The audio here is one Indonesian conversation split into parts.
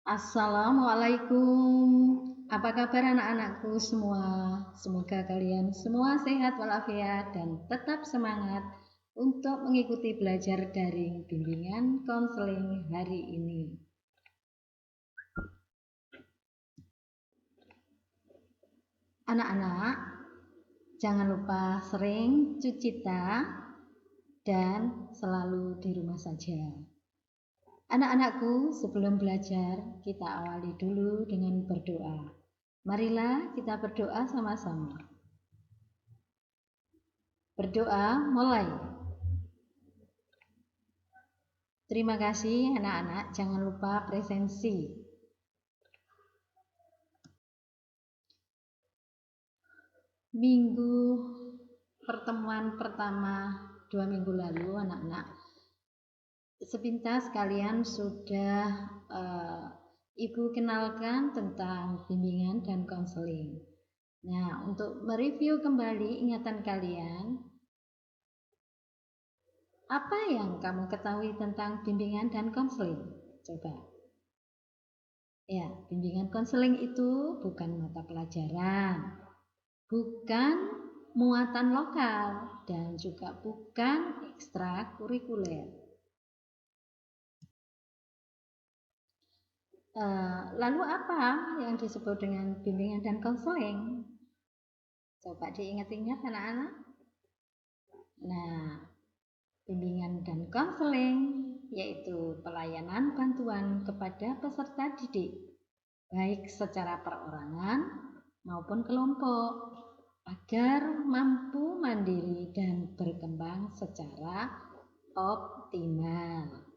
Assalamualaikum. Apa kabar anak-anakku semua? Semoga kalian semua sehat walafiat dan tetap semangat untuk mengikuti belajar daring bimbingan konseling hari ini. Anak-anak, jangan lupa sering cuci tangan dan selalu di rumah saja. Anak-anakku, sebelum belajar, kita awali dulu dengan berdoa. Marilah kita berdoa sama-sama. Berdoa mulai. Terima kasih anak-anak, jangan lupa presensi. Minggu pertemuan pertama 2 minggu lalu anak-anak, sepintas kalian sudah Ibu kenalkan tentang bimbingan dan konseling. Nah, untuk mereview kembali ingatan kalian, apa yang kamu ketahui tentang bimbingan dan konseling? Coba. Ya, bimbingan konseling itu bukan mata pelajaran, bukan muatan lokal, dan juga bukan ekstrakurikuler. Lalu apa yang disebut dengan bimbingan dan konseling? Coba diingat-ingat anak-anak. Nah, bimbingan dan konseling yaitu pelayanan bantuan kepada peserta didik, baik secara perorangan maupun kelompok, agar mampu mandiri dan berkembang secara optimal.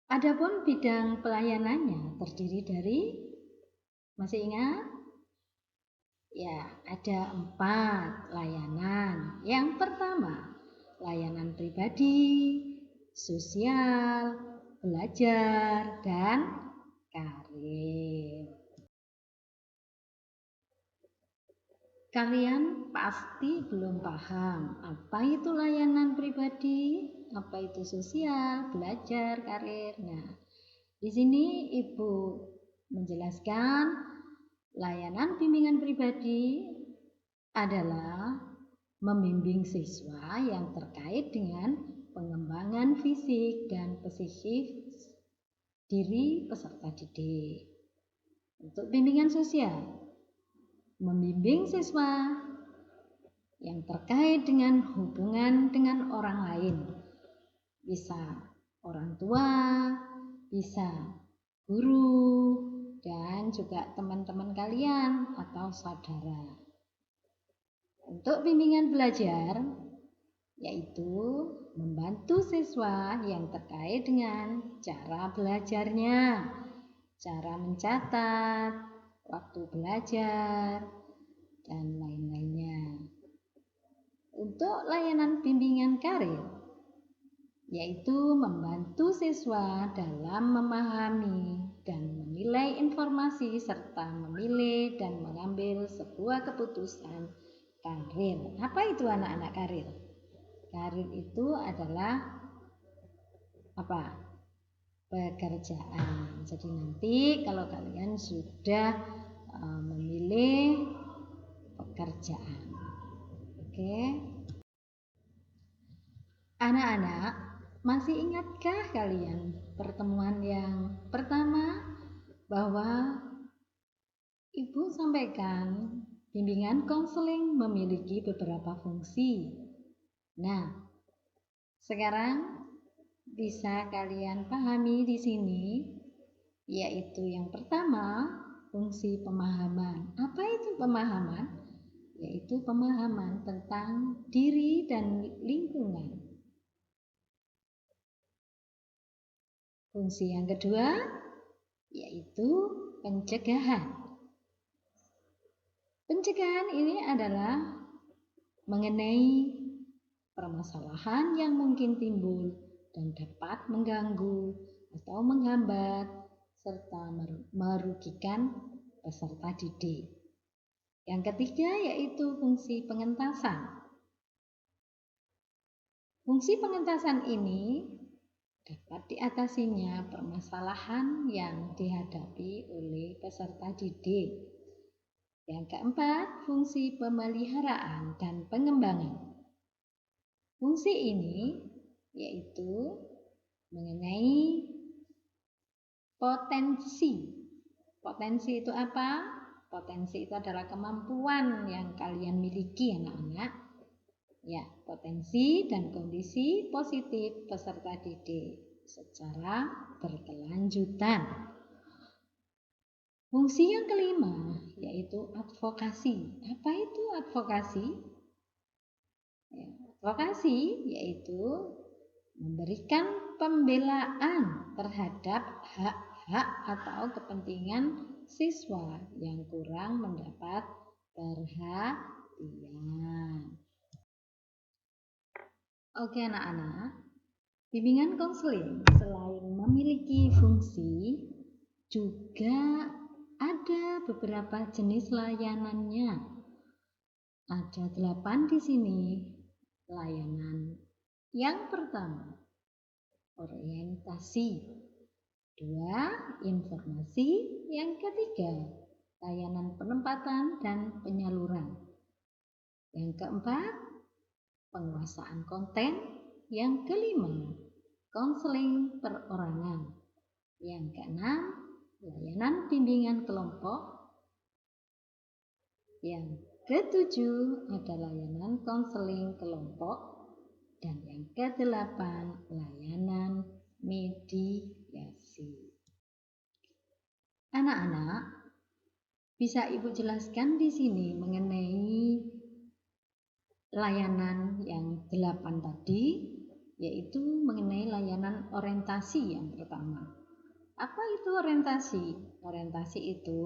Adapun bidang pelayanannya terdiri dari, masih ingat? Ya, ada 4 layanan. Yang pertama, layanan pribadi, sosial, belajar, dan karir. Kalian pasti belum paham apa itu layanan pribadi, apa itu sosial, belajar, karir. Nah, di sini Ibu menjelaskan layanan bimbingan pribadi adalah membimbing siswa yang terkait dengan pengembangan fisik dan psikis diri peserta didik. Untuk bimbingan sosial, membimbing siswa yang terkait dengan hubungan dengan orang lain, bisa orang tua, bisa guru, dan juga teman-teman kalian atau saudara. Untuk bimbingan belajar, yaitu membantu siswa yang terkait dengan cara belajarnya, cara mencatat, waktu belajar, dan lain-lainnya. Untuk layanan bimbingan karir, yaitu membantu siswa dalam memahami dan menilai informasi serta memilih dan mengambil sebuah keputusan karir. Apa itu anak-anak karir? Karir itu adalah apa? Pekerjaan. Jadi nanti kalau kalian sudah memilih pekerjaan. Oke. Anak-anak, masih ingatkah kalian pertemuan yang pertama bahwa Ibu sampaikan bimbingan konseling memiliki beberapa fungsi. Nah, sekarang bisa kalian pahami di sini, yaitu yang pertama, fungsi pemahaman. Apa itu pemahaman? Yaitu pemahaman tentang diri dan lingkungan. Fungsi yang kedua, yaitu pencegahan. Pencegahan ini adalah mengenai permasalahan yang mungkin timbul dan dapat mengganggu atau menghambat serta merugikan peserta didik. Yang ketiga yaitu fungsi pengentasan. Fungsi pengentasan ini dapat diatasinya permasalahan yang dihadapi oleh peserta didik. Yang keempat, fungsi pemeliharaan dan pengembangan. Fungsi ini yaitu mengenai potensi. Potensi itu apa? Potensi itu adalah kemampuan yang kalian miliki, anak-anak. Ya, potensi dan kondisi positif peserta didik secara berkelanjutan. Fungsi yang kelima yaitu advokasi. Apa itu advokasi? Ya, advokasi yaitu memberikan pembelaan terhadap hak-hak atau kepentingan siswa yang kurang mendapat perhatian. Oke anak-anak, bimbingan konseling selain memiliki fungsi juga ada beberapa jenis layanannya. Ada 8 di sini layanan. Yang pertama, orientasi. 2, informasi. Yang ketiga, layanan penempatan dan penyaluran. Yang keempat, penguasaan konten. Yang kelima, konseling perorangan. Yang keenam, layanan bimbingan kelompok. Yang ketujuh ada layanan konseling kelompok. Dan yang kedelapan, layanan mediasi. Anak-anak, bisa Ibu jelaskan di sini mengenai layanan yang 8 tadi, yaitu mengenai layanan orientasi yang pertama. Apa itu orientasi? Orientasi itu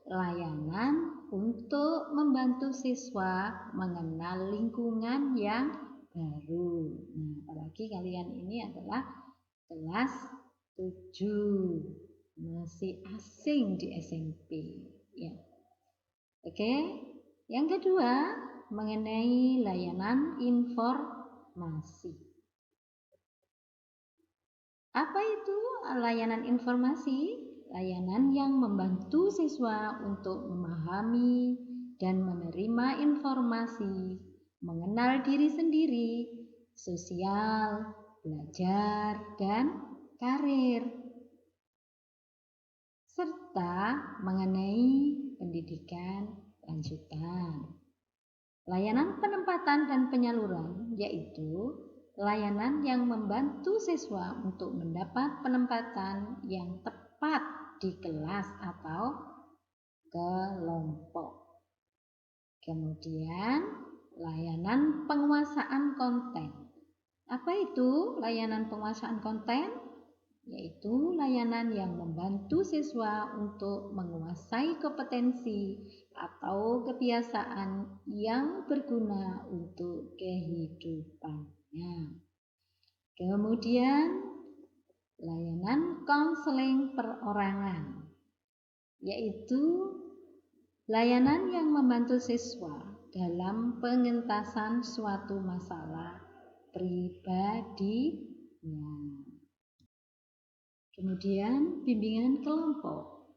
layanan untuk membantu siswa mengenal lingkungan yang baru. Nah, apalagi kalian ini adalah kelas 7, masih asing di SMP, ya. Oke. Yang kedua, mengenai layanan informasi. Apa itu layanan informasi? Layanan yang membantu siswa untuk memahami dan menerima informasi, mengenal diri sendiri, sosial, belajar, dan karir, serta mengenai pendidikan lanjutan. Layanan penempatan dan penyaluran yaitu layanan yang membantu siswa untuk mendapat penempatan yang tepat di kelas atau kelompok. Kemudian, layanan penguasaan konten. Apa itu layanan penguasaan konten? Yaitu layanan yang membantu siswa untuk menguasai kompetensi atau kebiasaan yang berguna untuk kehidupannya. Kemudian, layanan konseling perorangan, yaitu layanan yang membantu siswa dalam pengentasan suatu masalah pribadinya. Kemudian bimbingan kelompok,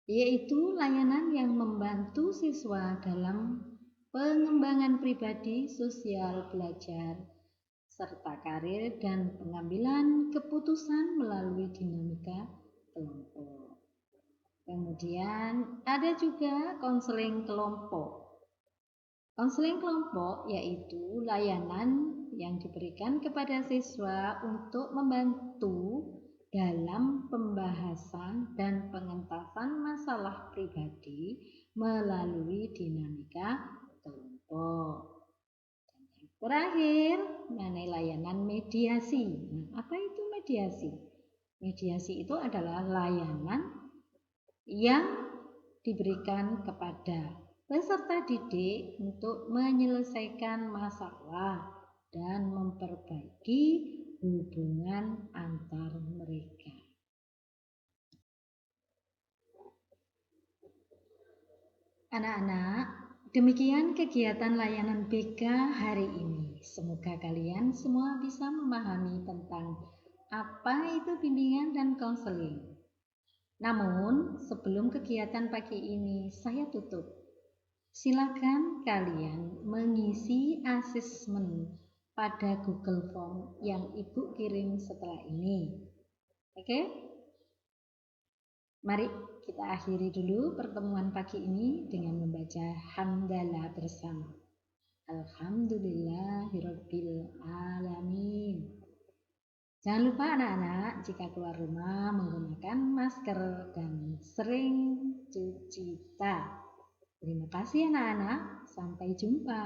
yaitu layanan yang membantu siswa dalam pengembangan pribadi, sosial, belajar, serta karir dan pengambilan keputusan melalui dinamika kelompok. Kemudian ada juga konseling kelompok. Konseling kelompok yaitu layanan yang diberikan kepada siswa untuk membantu dalam pembahasan dan pengentasan masalah pribadi melalui dinamika kelompok. Dan yang terakhir, mengenai layanan mediasi. Nah, apa itu mediasi? Mediasi itu adalah layanan yang diberikan kepada peserta didik untuk menyelesaikan masalah dan memperbaiki hubungan antar mereka. Anak-anak, demikian kegiatan layanan BK hari ini. Semoga kalian semua bisa memahami tentang apa itu bimbingan dan konseling. Namun, sebelum kegiatan pagi ini saya tutup, silakan kalian mengisi asesmen pada Google Form yang Ibu kirim setelah ini. Oke? Mari kita akhiri dulu pertemuan pagi ini dengan membaca hamdalah bersama. Alhamdulillahirabbil alamin. Jangan lupa anak-anak jika keluar rumah menggunakan masker dan sering cuci tangan. Terima kasih anak-anak, sampai jumpa.